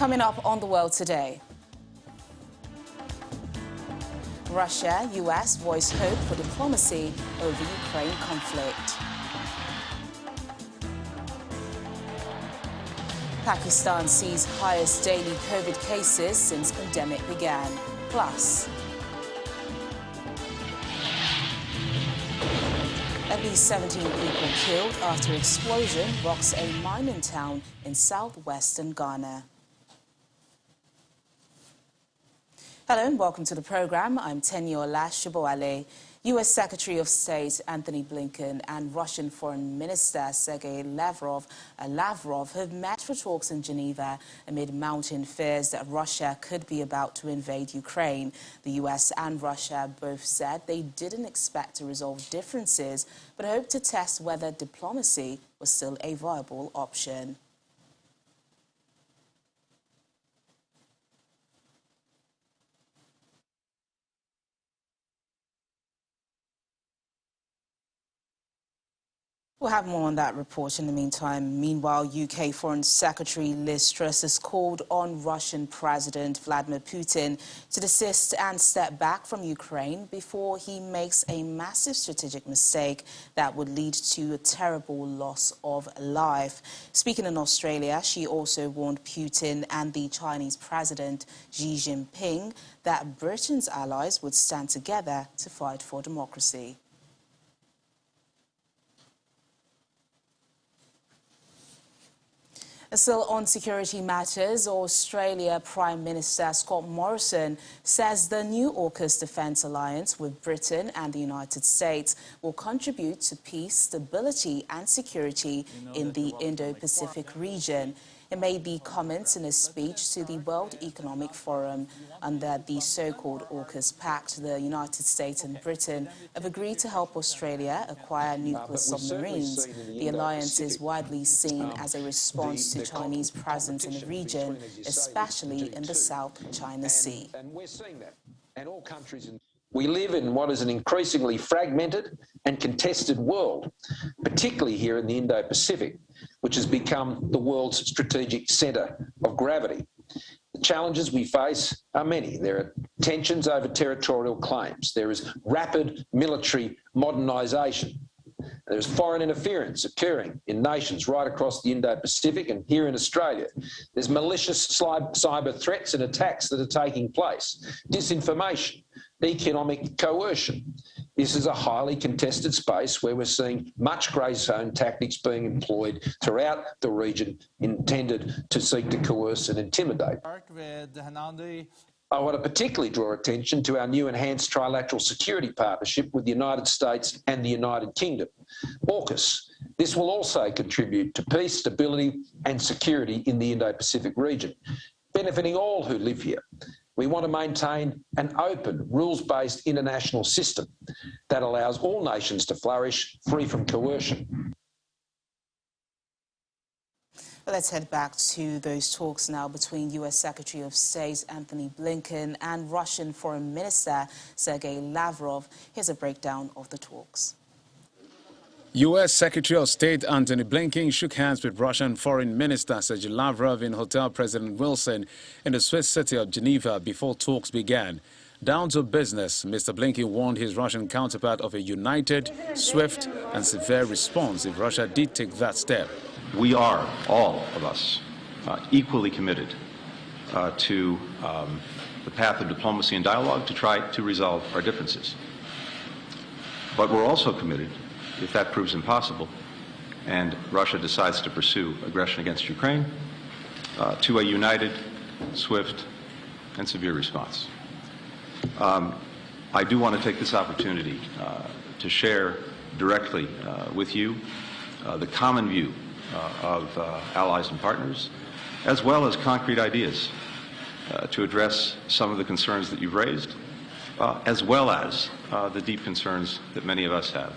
Coming up on The World Today. Russia, US voice hope for diplomacy over Ukraine conflict. Pakistan sees highest daily COVID cases since pandemic began. Plus, at least 17 people killed after explosion rocks a mining town in southwestern Ghana. Hello and welcome to the program. I'm Tenyola Shibowale. U.S. Secretary of State Anthony Blinken and Russian Foreign Minister Sergei Lavrov have met for talks in Geneva amid mounting fears that Russia could be about to invade Ukraine. The U.S. and Russia both said they didn't expect to resolve differences, but hoped to test whether diplomacy was still a viable option. We'll have more on that report in the meantime. Meanwhile, UK Foreign Secretary Liz Truss has called on Russian President Vladimir Putin to desist and step back from Ukraine before he makes a massive strategic mistake that would lead to a terrible loss of life. Speaking in Australia, she also warned Putin and the Chinese President Xi Jinping that Britain's allies would stand together to fight for democracy. Still on security matters, Australia Prime Minister Scott Morrison says the new AUKUS defence alliance with Britain and the United States will contribute to peace, stability and security in the Indo-Pacific region. He made the comments in a speech to the World Economic Forum. Under the so-called AUKUS Pact, the United States and Britain have agreed to help Australia acquire nuclear submarines. The alliance is widely seen as a response to Chinese presence in the region, especially in the South China Sea. And we're seeing that. And all countries we live in what is an increasingly fragmented and contested world, particularly here in the Indo-Pacific, which has become the world's strategic centre of gravity. The challenges we face are many. There are tensions over territorial claims. There is rapid military modernisation. There's foreign interference occurring in nations right across the Indo-Pacific and here in Australia. There's malicious cyber threats and attacks that are taking place, disinformation, economic coercion. This is a highly contested space where we're seeing much grey zone tactics being employed throughout the region intended to seek to coerce and intimidate. I want to particularly draw attention to our new enhanced trilateral security partnership with the United States and the United Kingdom, AUKUS. This will also contribute to peace, stability and security in the Indo-Pacific region, benefiting all who live here. We want to maintain an open, rules-based international system that allows all nations to flourish free from coercion. Let's head back to those talks now between U.S. Secretary of State Anthony Blinken and Russian Foreign Minister Sergei Lavrov. Here's a breakdown of the talks. U.S. Secretary of State Anthony Blinken shook hands with Russian Foreign Minister Sergei Lavrov in Hotel President Wilson in the Swiss city of Geneva before talks began. Down to business, Mr. Blinken warned his Russian counterpart of a united, swift and severe response if Russia did take that step. We are, all of us, equally committed to the path of diplomacy and dialogue to try to resolve our differences. But we're also committed, if that proves impossible, and Russia decides to pursue aggression against Ukraine, to a united, swift, and severe response. I do want to take this opportunity to share directly with you the common view of allies and partners, as well as concrete ideas to address some of the concerns that you've raised, as well as the deep concerns that many of us have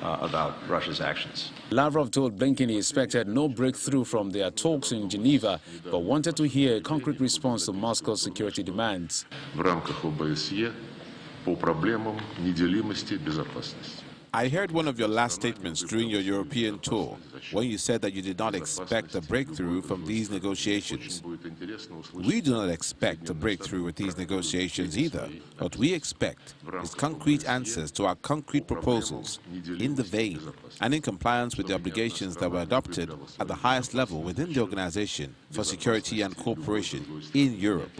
about Russia's actions. Lavrov told Blinken he expected no breakthrough from their talks in Geneva, but wanted to hear a concrete response to Moscow's security demands. В рамках ОБСЕ по проблемам неделимости безопасности. I heard one of your last statements during your European tour when you said that you did not expect a breakthrough from these negotiations. We do not expect a breakthrough with these negotiations either. What we expect is concrete answers to our concrete proposals in the vein and in compliance with the obligations that were adopted at the highest level within the Organization for Security and Cooperation in Europe.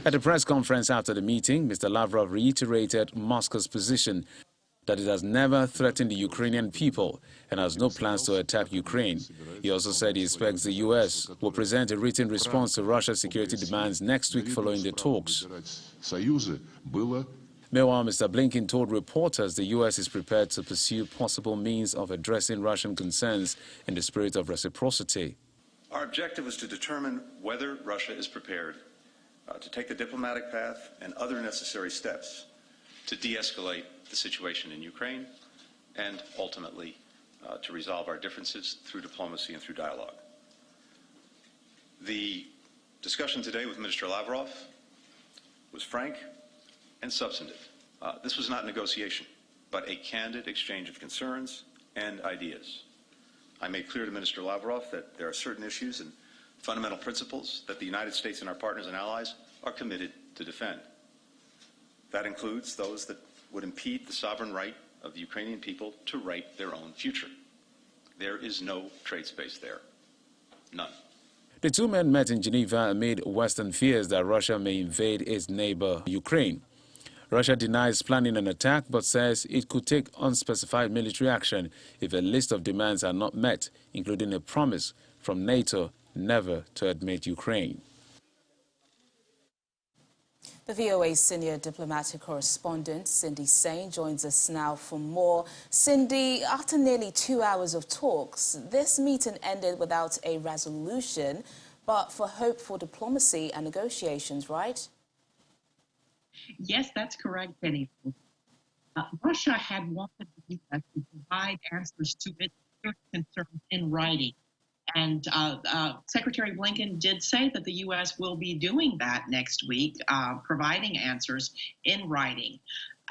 At a press conference after the meeting, Mr. Lavrov reiterated Moscow's position that it has never threatened the Ukrainian people and has no plans to attack Ukraine. He also said he expects the U.S. will present a written response to Russia's security demands next week following the talks. Meanwhile, Mr. Blinken told reporters the U.S. is prepared to pursue possible means of addressing Russian concerns in the spirit of reciprocity. Our objective is to determine whether Russia is prepared to take the diplomatic path and other necessary steps to de-escalate the situation in Ukraine and ultimately to resolve our differences through diplomacy and through dialogue. The discussion today with Minister Lavrov was frank and substantive. This was not negotiation, but a candid exchange of concerns and ideas. I made clear to Minister Lavrov that there are certain issues and fundamental principles that the United States and our partners and allies are committed to defend. That includes those that would impede the sovereign right of the Ukrainian people to write their own future. There is no trade space there. None. The two men met in Geneva amid Western fears that Russia may invade its neighbor, Ukraine. Russia denies planning an attack but says it could take unspecified military action if a list of demands are not met, including a promise from NATO never to admit Ukraine. The VOA's senior diplomatic correspondent, Sane, joins us now for more. Cindy, after nearly 2 hours of talks, this meeting ended without a resolution, but for hope for diplomacy and negotiations, right? Yes, that's correct, Penny. Russia had wanted the U.S. to provide answers to its concerns in writing. And Secretary Blinken did say that the U.S. will be doing that next week, providing answers in writing.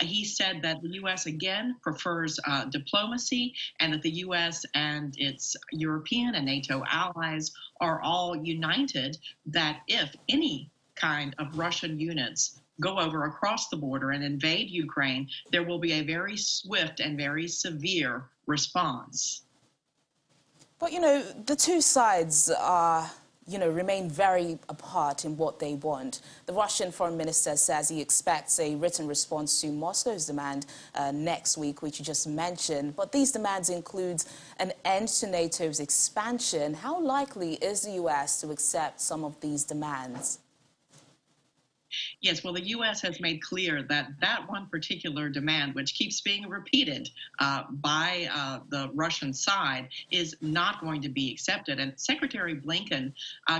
He said that the U.S. again prefers diplomacy and that the U.S. and its European and NATO allies are all united that if any kind of Russian units go over across the border and invade Ukraine, there will be a very swift and very severe response. But, the two sides are, remain very apart in what they want. The Russian foreign minister says he expects a written response to Moscow's demand next week, which you just mentioned. But these demands include an end to NATO's expansion. How likely is the U.S. to accept some of these demands? Yes, well, the U.S. has made clear that that one particular demand, which keeps being repeated by the Russian side, is not going to be accepted. And Secretary Blinken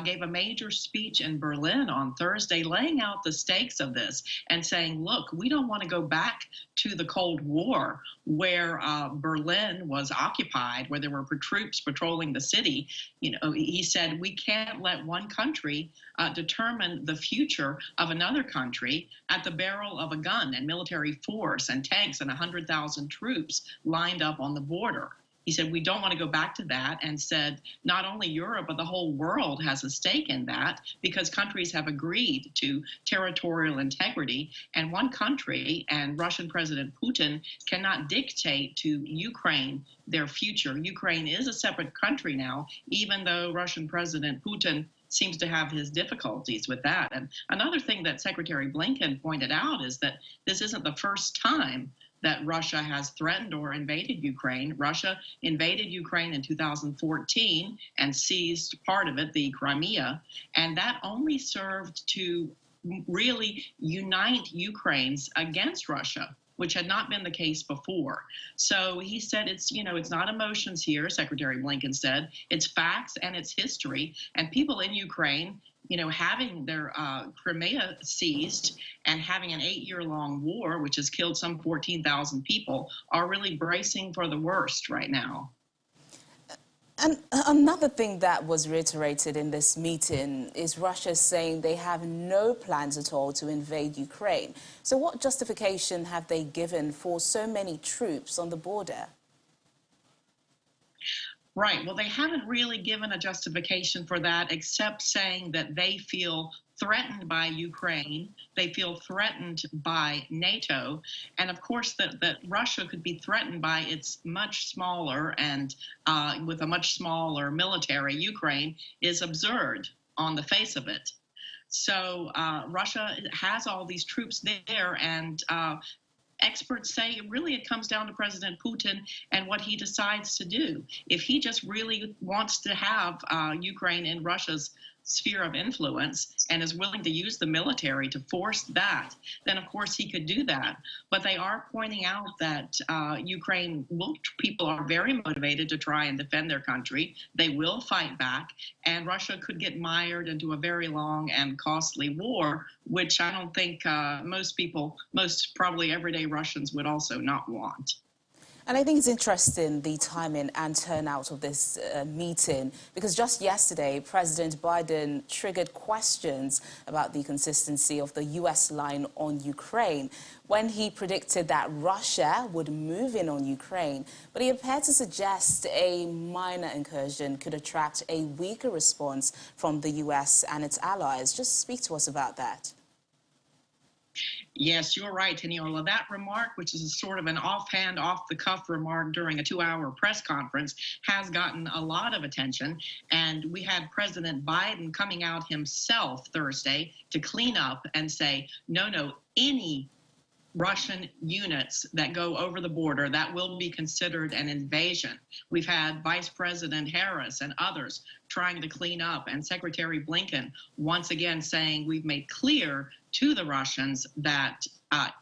gave a major speech in Berlin on Thursday, laying out the stakes of this and saying, look, we don't want to go back to the Cold War where Berlin was occupied, where there were troops patrolling the city. He said, we can't let one country determine the future of another country at the barrel of a gun and military force and tanks and 100,000 troops lined up on the border. He said, we don't want to go back to that, and said not only Europe, but the whole world has a stake in that because countries have agreed to territorial integrity. And one country and Russian President Putin cannot dictate to Ukraine their future. Ukraine is a separate country now, even though Russian President Putin seems to have his difficulties with that. And another thing that Secretary Blinken pointed out is that this isn't the first time that Russia has threatened or invaded Ukraine. Russia invaded Ukraine in 2014 and seized part of it, the Crimea, and that only served to really unite Ukrainians against Russia, which had not been the case before. So he said it's not emotions here, Secretary Blinken said. It's facts and it's history. And people in Ukraine, having their Crimea seized and having an 8-year-long war, which has killed some 14,000 people, are really bracing for the worst right now. And another thing that was reiterated in this meeting is Russia saying they have no plans at all to invade Ukraine. So what justification have they given for so many troops on the border? Right. Well, they haven't really given a justification for that except saying that they feel threatened by Ukraine, they feel threatened by NATO, and of course that Russia could be threatened by its much smaller and with a much smaller military Ukraine is absurd on the face of it. So Russia has all these troops there, and experts say really it comes down to President Putin and what he decides to do. If he just really wants to have Ukraine in Russia's sphere of influence and is willing to use the military to force that, then of course he could do that. But they are pointing out that people are very motivated to try and defend their country. They will fight back, and Russia could get mired into a very long and costly war, which I don't think most probably everyday Russians would also not want. And I think it's interesting, the timing and turnout of this meeting, because just yesterday, President Biden triggered questions about the consistency of the U.S. line on Ukraine when he predicted that Russia would move in on Ukraine. But he appeared to suggest a minor incursion could attract a weaker response from the U.S. and its allies. Just speak to us about that. Yes, you're right, Taniola. That remark, which is a sort of an offhand, off-the-cuff remark during a 2-hour press conference, has gotten a lot of attention. And we had President Biden coming out himself Thursday to clean up and say, no, any Russian units that go over the border, that will be considered an invasion. We've had Vice President Harris and others trying to clean up, and Secretary Blinken once again saying we've made clear to the Russians that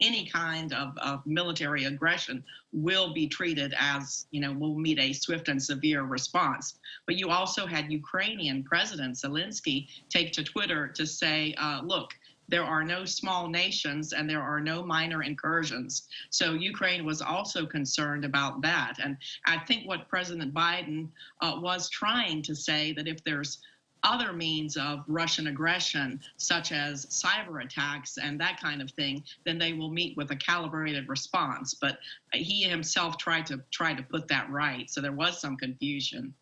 any kind of military aggression will be treated as, will meet a swift and severe response. But you also had Ukrainian President Zelensky take to Twitter to say, look, there are no small nations and there are no minor incursions. So Ukraine was also concerned about that. And I think what President Biden was trying to say, that if there's other means of Russian aggression, such as cyber attacks and that kind of thing, then they will meet with a calibrated response. But he himself tried to put that right. So there was some confusion.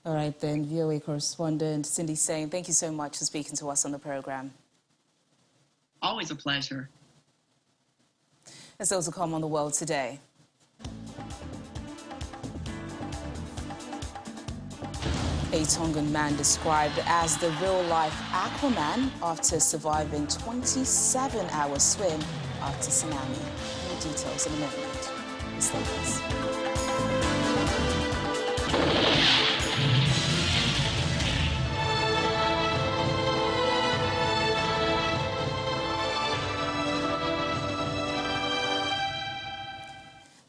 All right, then, VOA correspondent Cindy Sane, thank you so much for speaking to us on the program. Always a pleasure. Let's also come on the world today. A Tongan man described as the real-life Aquaman after surviving 27-hour swim after tsunami. More details in a moment. Stay with us.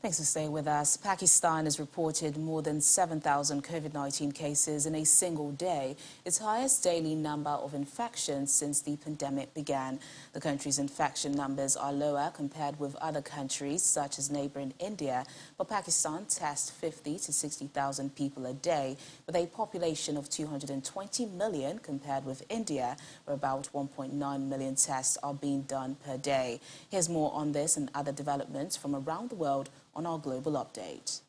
Thanks for staying with us. Pakistan has reported more than 7,000 COVID-19 cases in a single day, its highest daily number of infections since the pandemic began. The country's infection numbers are lower compared with other countries, such as neighboring India, but Pakistan tests 50 to 60,000 people a day, with a population of 220 million compared with India, where about 1.9 million tests are being done per day. Here's more on this and other developments from around the world on our global update.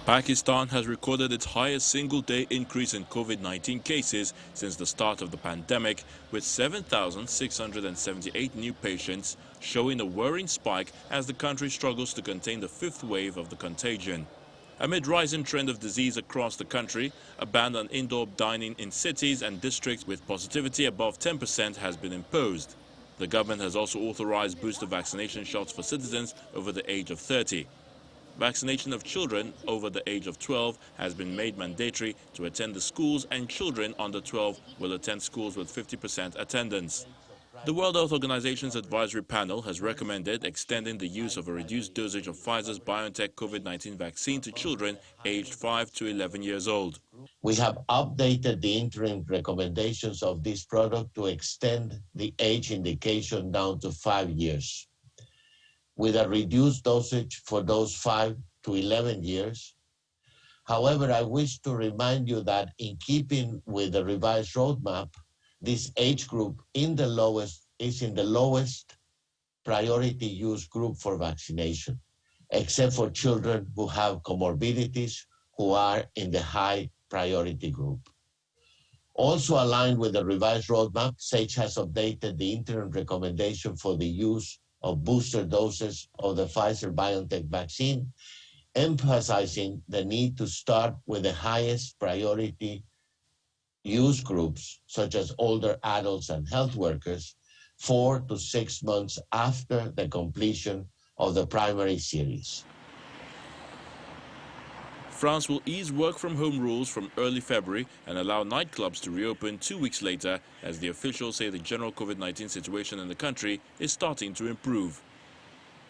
Pakistan has recorded its highest single-day increase in COVID-19 cases since the start of the pandemic, with 7,678 new patients, showing a worrying spike as the country struggles to contain the fifth wave of the contagion. Amid rising trend of disease across the country, a ban on indoor dining in cities and districts with positivity above 10% has been imposed. The government has also authorized booster vaccination shots for citizens over the age of 30. Vaccination of children over the age of 12 has been made mandatory to attend the schools, and children under 12 will attend schools with 50% attendance. The World Health Organization's advisory panel has recommended extending the use of a reduced dosage of Pfizer's BioNTech COVID-19 vaccine to children aged 5 to 11 years old. We have updated the interim recommendations of this product to extend the age indication down to 5 years, with a reduced dosage for those 5 to 11 years. However, I wish to remind you that in keeping with the revised roadmap, this age group is in the lowest priority use group for vaccination, except for children who have comorbidities who are in the high priority group. Also aligned with the revised roadmap, SAGE has updated the interim recommendation for the use of booster doses of the Pfizer-BioNTech vaccine, emphasizing the need to start with the highest priority use groups, such as older adults and health workers, 4 to 6 months after the completion of the primary series. France will ease work-from-home rules from early February and allow nightclubs to reopen 2 weeks later, as the officials say the general COVID-19 situation in the country is starting to improve.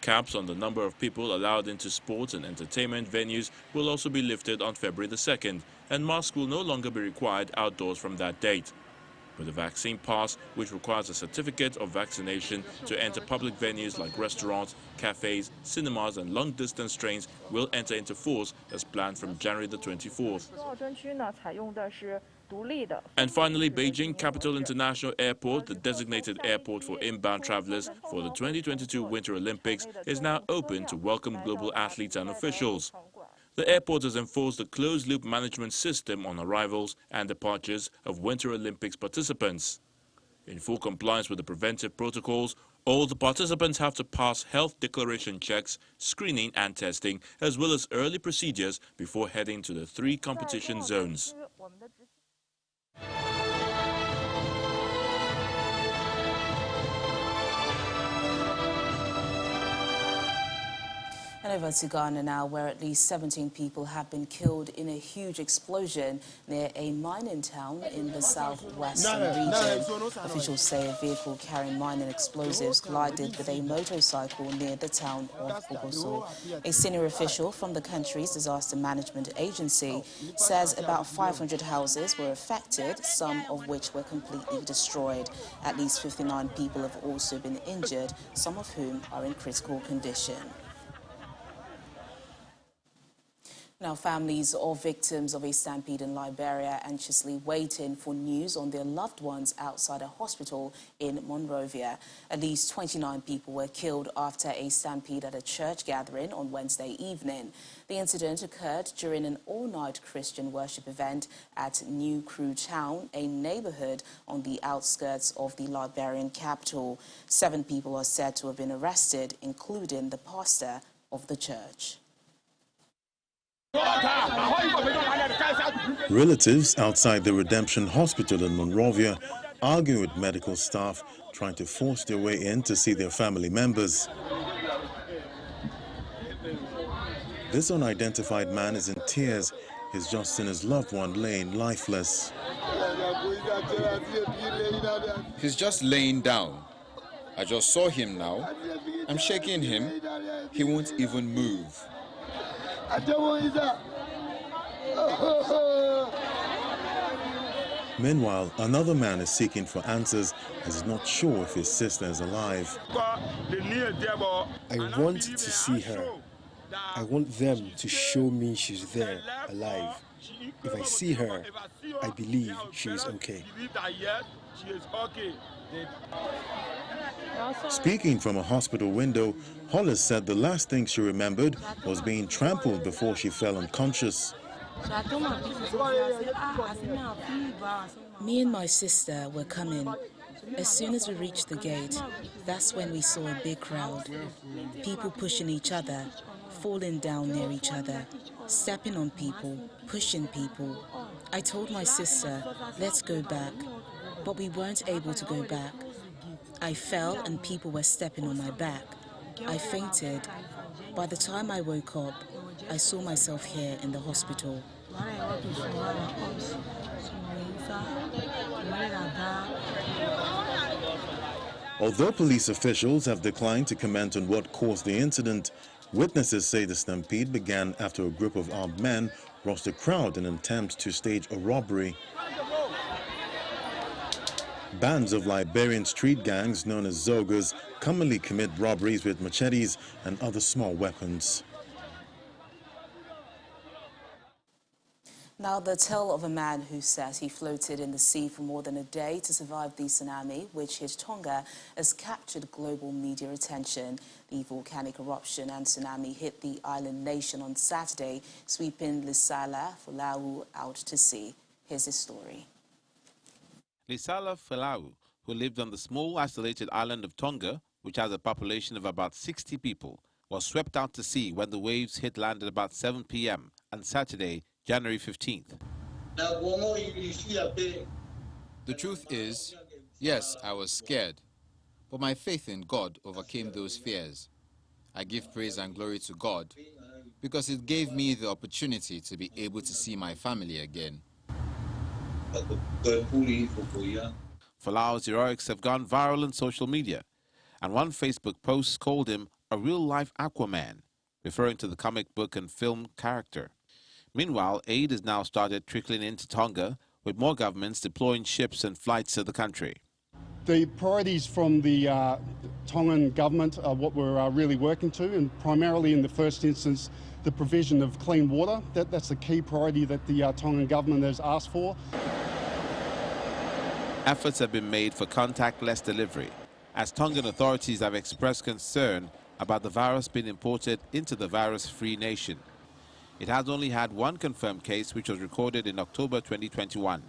Caps on the number of people allowed into sports and entertainment venues will also be lifted on February the 2nd, and masks will no longer be required outdoors from that date. With the vaccine pass, which requires a certificate of vaccination to enter public venues like restaurants, cafes, cinemas and long-distance trains, will enter into force as planned from January the 24th. And finally, Beijing Capital International Airport, the designated airport for inbound travelers for the 2022 Winter Olympics, is now open to welcome global athletes and officials. The airport has enforced a closed-loop management system on arrivals and departures of Winter Olympics participants. In full compliance with the preventive protocols, all the participants have to pass health declaration checks, screening and testing, as well as early procedures before heading to the 3 competition zones. And over to Ghana now, where at least 17 people have been killed in a huge explosion near a mining town in the southwestern region. Officials say a vehicle carrying mining explosives collided with a motorcycle near the town of Ogoso. A senior official from the country's disaster management agency says about 500 houses were affected, some of which were completely destroyed. At least 59 people have also been injured, some of whom are in critical condition. Now, families of victims of a stampede in Liberia are anxiously waiting for news on their loved ones outside a hospital in Monrovia. At least 29 people were killed after a stampede at a church gathering on Wednesday evening. The incident occurred during an all-night Christian worship event at New Crew Town, a neighborhood on the outskirts of the Liberian capital. 7 people are said to have been arrested, including the pastor of the church. Relatives outside the Redemption Hospital in Monrovia argue with medical staff trying to force their way in to see their family members. This unidentified man is in tears. He's just seen his loved one laying lifeless. He's just laying down. I just saw him now. I'm shaking him. He won't even move. Meanwhile, another man is seeking for answers as he's not sure if his sister is alive. I want to see her. I want them to show me she's there, alive. If I see her, I believe she is okay. Speaking from a hospital window, Hollis said the last thing she remembered was being trampled before she fell unconscious. Me and my sister were coming. As soon as we reached the gate, that's when we saw a big crowd. People pushing each other, falling down near each other, stepping on people, pushing people. I told my sister, let's go back, but we weren't able to go back. I fell and people were stepping on my back. I fainted. By the time I woke up, I saw myself here in the hospital. Although police officials have declined to comment on what caused the incident, witnesses say the stampede began after a group of armed men rushed the crowd in an attempt to stage a robbery. Bands of Liberian street gangs known as Zogas commonly commit robberies with machetes and other small weapons. Well, the tale of a man who says he floated in the sea for more than a day to survive the tsunami, which hit Tonga, has captured global media attention. The volcanic eruption and tsunami hit the island nation on Saturday, sweeping Lisala Folau out to sea. Here's his story. Lisala Folau, who lived on the small isolated island of Tonga, which has a population of about 60 people, was swept out to sea when the waves hit land at about 7 p.m. on Saturday, January 15th. The truth is, yes, I was scared, but my faith in God overcame those fears. I give praise and glory to God because it gave me the opportunity to be able to see my family again. Folau's heroics have gone viral on social media, and one Facebook post called him a real-life Aquaman, referring to the comic book and film character. Meanwhile, aid has now started trickling into Tonga, with more governments deploying ships and flights to the country. The priorities from the Tongan government are what we're really working to, and primarily in the first instance, the provision of clean water. That's the key priority that the Tongan government has asked for. Efforts have been made for contactless delivery, as Tongan authorities have expressed concern about the virus being imported into the virus-free nation. It has only had one confirmed case, which was recorded in October 2021.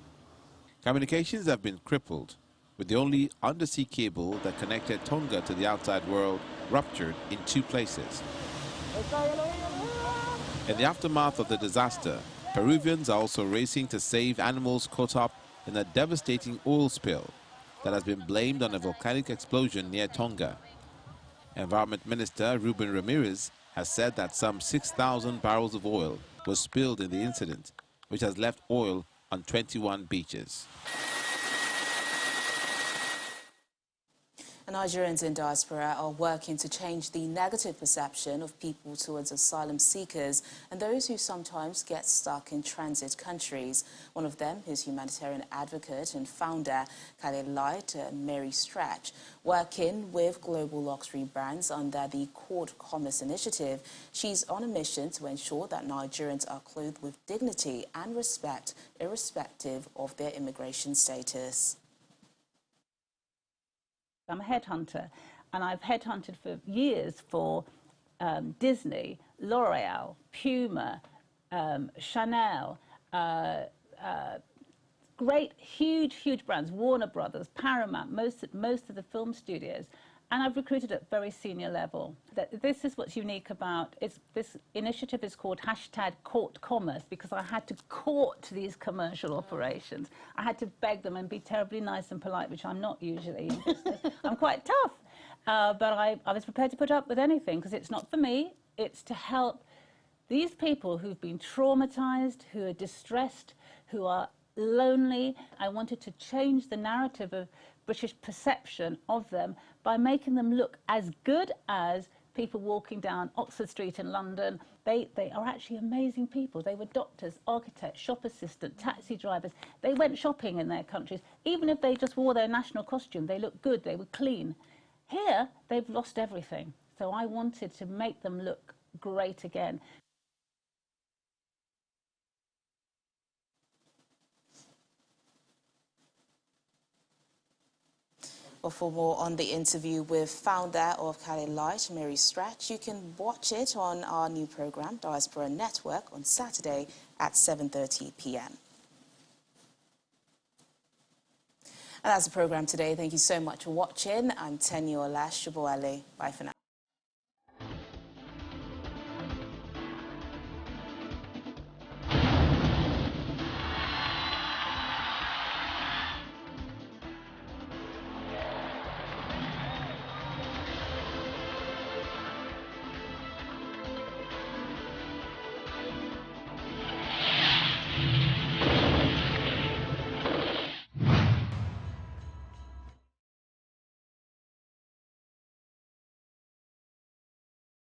Communications have been crippled, with the only undersea cable that connected Tonga to the outside world ruptured in 2 places. In the aftermath of the disaster, Peruvians are also racing to save animals caught up in a devastating oil spill that has been blamed on a volcanic explosion near Tonga. Environment Minister Ruben Ramirez has said that some 6,000 barrels of oil was spilled in the incident, which has left oil on 21 beaches. Nigerians in diaspora are working to change the negative perception of people towards asylum seekers and those who sometimes get stuck in transit countries. One of them is humanitarian advocate and founder, Khaled Light, Mary Stratch. Working with global luxury brands under the Court Commerce Initiative, she's on a mission to ensure that Nigerians are clothed with dignity and respect, irrespective of their immigration status. I'm a headhunter, and I've headhunted for years for Disney, L'Oreal, Puma, Chanel, great, huge brands, Warner Brothers, Paramount, most of the film studios, and I've recruited at very senior level. This is what's unique about it. This initiative is called #Court Commerce because I had to court these commercial operations. I had to beg them and be terribly nice and polite, which I'm not usually in business. I'm quite tough, but I was prepared to put up with anything because it's not for me. It's to help these people who've been traumatized, who are distressed, who are lonely. I wanted to change the narrative of British perception of them by making them look as good as people walking down Oxford Street in London. They are actually amazing people. They were doctors, architects, shop assistants, taxi drivers. They went shopping in their countries. Even if they just wore their national costume, they looked good, they were clean. Here, they've lost everything. So I wanted to make them look great again. Well, for more on the interview with founder of Khaled Light, Mary Stratch, you can watch it on our new program, Diaspora Network, on Saturday at 7:30 p.m. And that's the program today. Thank you so much for watching. I'm Tenyola Shuboale. Bye for now.